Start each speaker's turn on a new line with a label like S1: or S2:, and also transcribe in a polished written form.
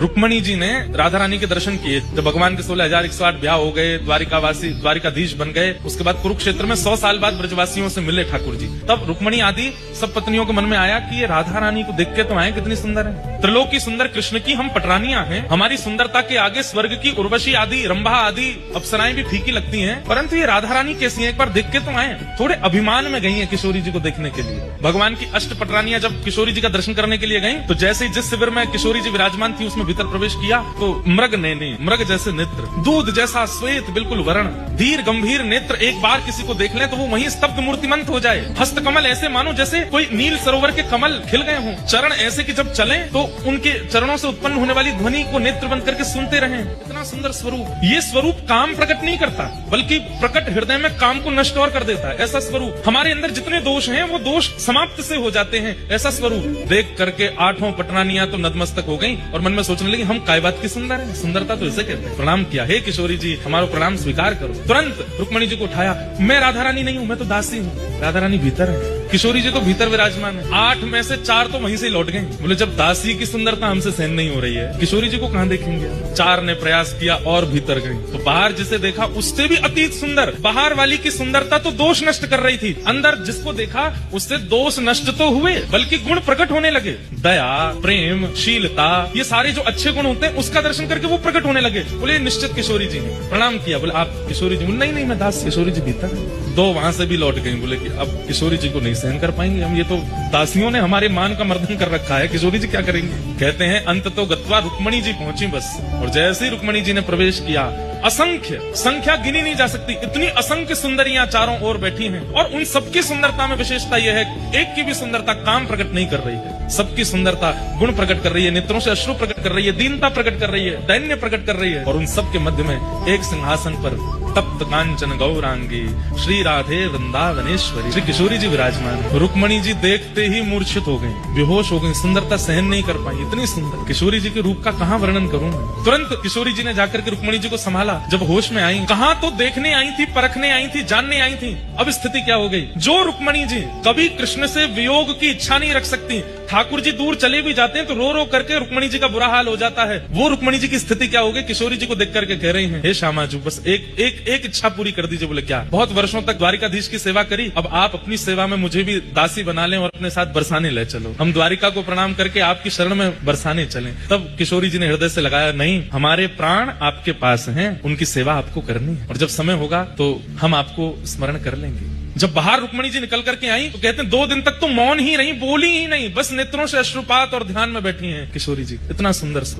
S1: रुक्मणी जी ने राधा रानी के दर्शन किए जब भगवान के 16,108 ब्याह हो गए, द्वारिकाधीश बन गए। उसके बाद कुरुक्षेत्र में 100 साल बाद ब्रजवासियों से मिले ठाकुर जी। तब रुक्मणी आदि सब पत्नियों के मन में आया कि ये राधा रानी को देख के तो आए कितनी सुंदर है, त्रिलोकी सुंदर कृष्ण की हम पटरानियां हैं, हमारी सुंदरता के आगे स्वर्ग की उर्वशी आदि रंभा आदि अप्सराएं भी फीकी लगती हैं, परंतु ये राधा रानी कैसी है, एक बार देख के तो आए। थोड़े अभिमान में गई है किशोरी जी को देखने के लिए। भगवान की अष्ट पटरानियां जब किशोरी जी का दर्शन करने के लिए गई, तो जैसे ही जिस शिविर में किशोरी जी विराजमान थी उसमें भीतर प्रवेश किया तो मृग नैने, मृग जैसे नेत्र, दूध जैसा श्वेत बिल्कुल वर्ण, धीर गंभीर नेत्र, एक बार किसी को देख ले तो वो वहीं स्तब्ध मूर्तिमंत हो जाए। हस्त कमल ऐसे मानो जैसे कोई नील सरोवर के कमल खिल गए हों। चरण ऐसे कि जब चले तो उनके चरणों से उत्पन्न होने वाली ध्वनि को नेत्र बंद करके सुनते रहें। इतना सुंदर स्वरूप। ये स्वरूप काम प्रकट नहीं करता, बल्कि प्रकट हृदय में काम को नष्ट और कर देता है। ऐसा स्वरूप, हमारे अंदर जितने दोष हैं वो दोष समाप्त से हो जाते हैं। ऐसा स्वरूप देख करके 8 पटरानियां तो नतमस्तक हो गई और मन में सोचने लगी हम काय बात की सुंदर है, सुंदरता तो इसे कहते हैं। प्रणाम किया, हे किशोरी जी हमारा प्रणाम स्वीकार करो। तुरंत रुक्मणी जी को उठाया, मैं राधा रानी नहीं हूँ, मैं तो दासी हूँ। राधा रानी भीतर है, किशोरी जी तो भीतर विराजमान है। 8 में से 4 तो वहीं से लौट गए। बोले जब दासी की सुंदरता हमसे सहन नहीं हो रही है, किशोरी जी को कहाँ देखेंगे। 4 ने प्रयास किया और भीतर गई तो बाहर जिसे देखा उससे भी अतीत सुंदर। बाहर वाली की सुंदरता तो दोष नष्ट कर रही थी, अंदर जिसको देखा उससे दोष नष्ट तो हुए बल्कि गुण प्रकट होने लगे। दया, प्रेम, शीलता, ये सारे जो अच्छे गुण होते हैं उसका दर्शन करके वो प्रकट होने लगे। बोले निश्चित किशोरी जी ने प्रणाम किया। बोले आप किशोरी जी? नहीं नहीं मैं दास। किशोरी जी भीतर है। 2 वहां से भी लौट गई। बोले कि अब किशोरी जी को नहीं सहन कर पाएंगे हम, ये तो दासियों ने हमारे मान का मर्दन कर रखा है, किशोरी जी क्या करेंगे। कहते हैं अंत तो गत्वा रुक्मणी जी पहुंची बस। और जैसे ही रुक्मणी जी ने प्रवेश किया, असंख्य, संख्या गिनी नहीं जा सकती, इतनी असंख्य सुंदरियां चारों ओर बैठी हैं। और उन सबकी सुंदरता में विशेषता यह है एक की भी सुंदरता काम प्रकट नहीं कर रही है, सबकी सुंदरता गुण प्रकट कर रही है, नेत्रों से अश्रु प्रकट कर रही है, दीनता प्रकट कर रही है, दैन्य प्रकट कर रही है। और उन सबके मध्य में एक सिंहासन पर तप्त कांचन गौरांगी श्री राधे वृंदावनेश्वरी श्री किशोरी जी विराजमान। रुक्मणी जी देखते ही मूर्छित हो गई, बेहोश हो गई, सुंदरता सहन नहीं कर पाई। इतनी सुंदर किशोरी जी के रूप का कहाँ वर्णन करूं मैं। तुरंत किशोरी जी ने जाकर के रुक्मणी जी को संभाला। जब होश में आई, कहाँ तो देखने आई थी, परखने आई थी, जानने आई थी, अब स्थिति क्या हो गई। जो रुक्मणी जी कभी कृष्ण से वियोग की इच्छा नहीं रख सकती, ठाकुर जी दूर चले भी जाते हैं तो रो रो करके रुक्मणी जी का बुरा हाल हो जाता है, वो रुक्मणी जी की स्थिति क्या हो गई। किशोरी जी को देख करके कह रही हैं, हे श्यामाजू बस एक इच्छा पूरी कर दीजिए। बोले क्या? बहुत वर्षों तक द्वारिकाधीश की सेवा करी, अब आप अपनी सेवा में मुझे भी दासी बना लें और अपने साथ बरसाने ले चलो, हम द्वारिका को प्रणाम करके आपकी शरण में बरसाने चलें। तब किशोरी जी ने हृदय से लगाया, नहीं, हमारे प्राण आपके पास हैं, उनकी सेवा आपको करनी है और जब समय होगा तो हम आपको स्मरण कर लेंगे। जब बाहर रुक्मणी जी निकल करके आई तो कहते हैं 2 दिन तक तो मौन ही रही, बोली ही नहीं, बस नेत्रों से अश्रुपात और ध्यान में बैठी हैं किशोरी जी। इतना सुंदर